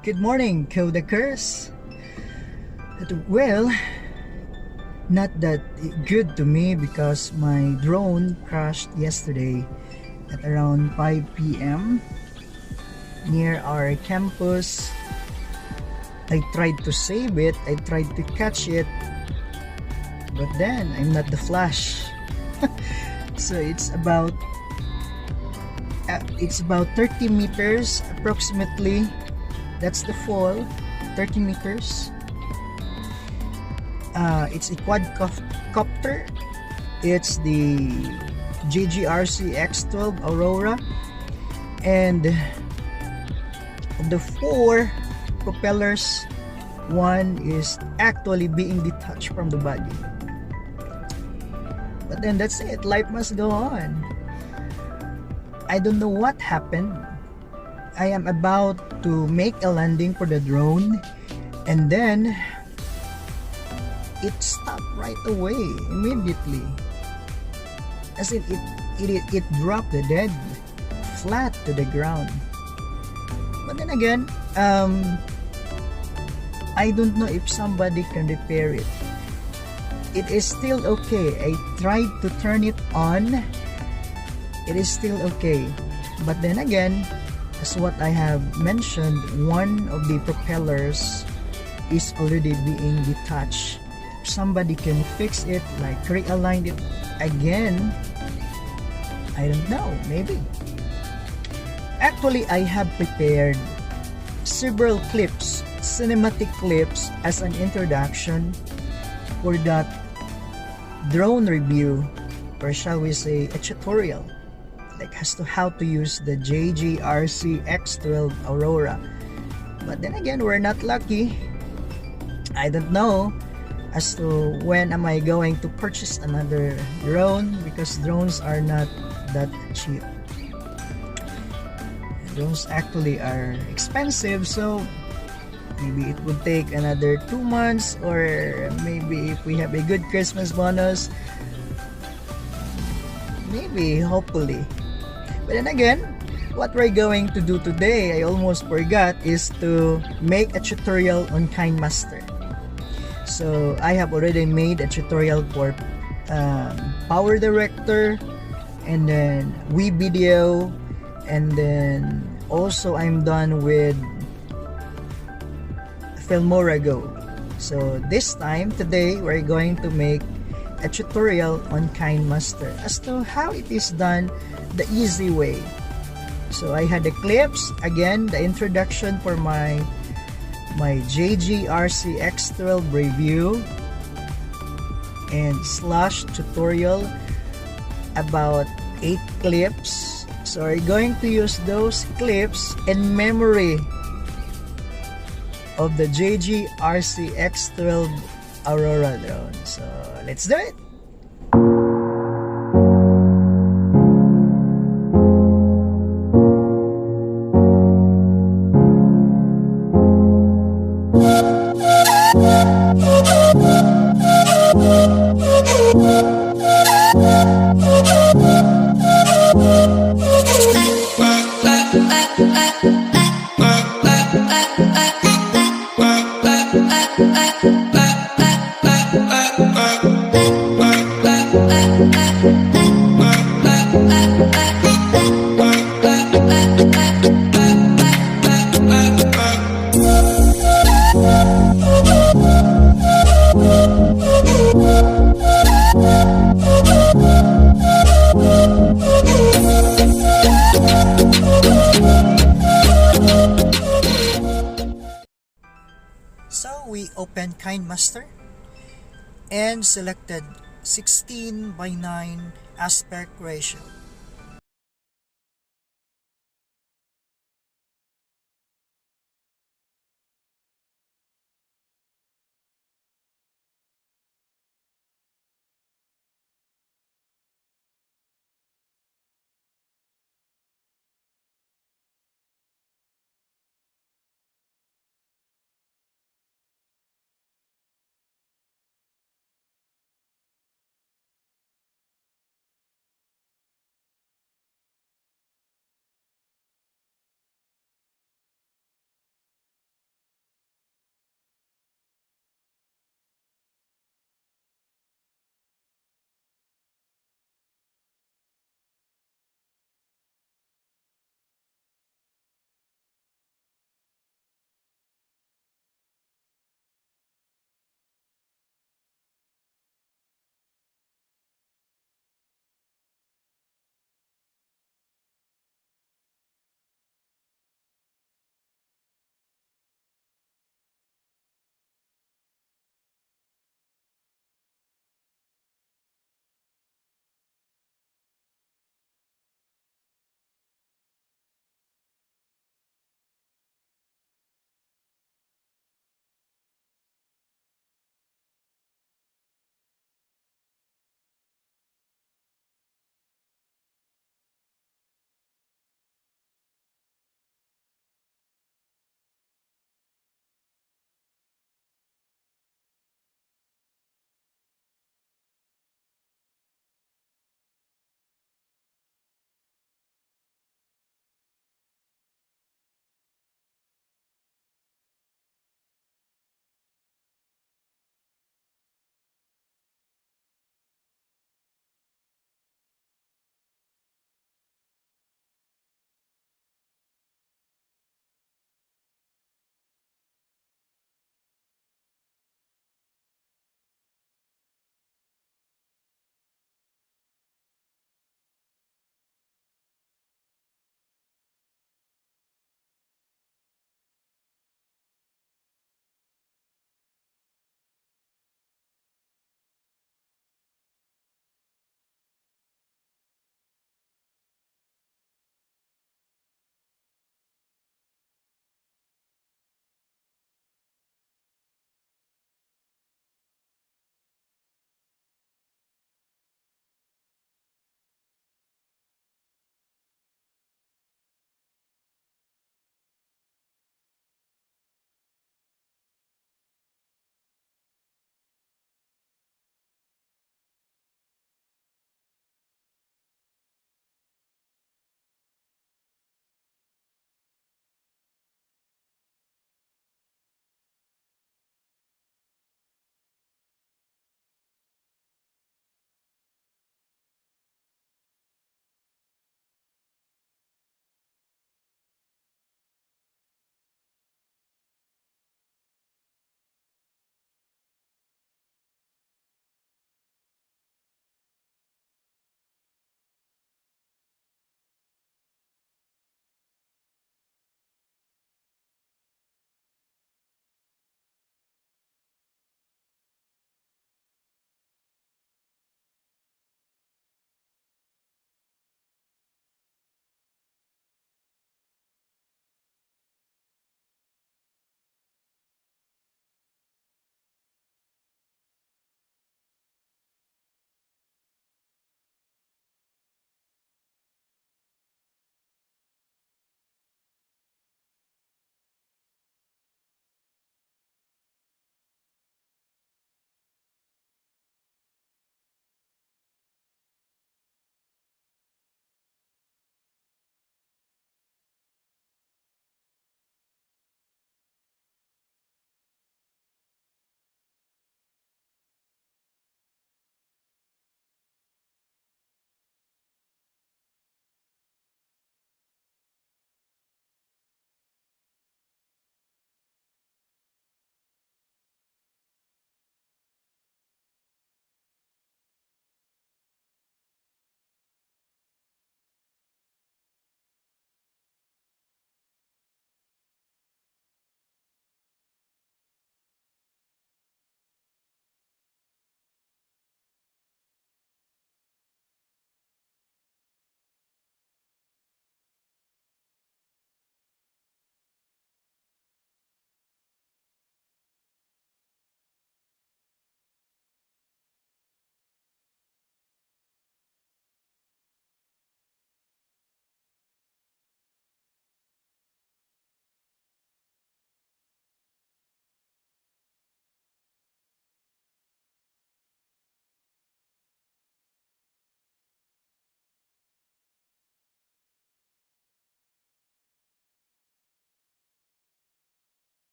Good morning, Codakers. Well, not that good to me because my drone crashed yesterday at around 5 p.m. near our campus. I tried to save it, I tried to catch it, but then I'm not the Flash. So it's about 30 meters approximately. That's the fall, 30 meters. It's a quadcopter. It's the JGRC X12 Aurora, and of the 4 propellers, one is actually being detached from the body. But then that's it, life must go on. I don't know what happened. I am about to make a landing for the drone, and then it stopped right away, immediately. As in, it dropped the dead flat to the ground. But then again, I don't know if somebody can repair it. It is still okay. I tried to turn it on. It is still okay. But then again, as what I have mentioned, one of the propellers is already being detached. If somebody can fix it, like realign it again, I don't know, maybe. Actually, I have prepared several clips, cinematic clips, as an introduction for that drone review, or shall we say a tutorial, like as to how to use the JGRC X12 Aurora. But then again, we're not lucky. I don't know as to when am I going to purchase another drone, because drones are not that cheap. Drones actually are expensive, so maybe it would take another 2 months, or maybe if we have a good Christmas bonus, maybe, hopefully. But then again, what we're going to do today, I almost forgot, is to make a tutorial on KineMaster. So I have already made a tutorial for Power Director, and then WeVideo, and then also I'm done with Filmora Go. So this time, today, we're going to make a tutorial on KineMaster as to how it is done the easy way. So I had the clips, again, the introduction for my JGRC X12 review, and slash tutorial, about 8 clips. So we're going to use those clips in memory of the JGRC X12 Aurora drone. So let's do it. So we opened KineMaster and selected 16:9 aspect ratio.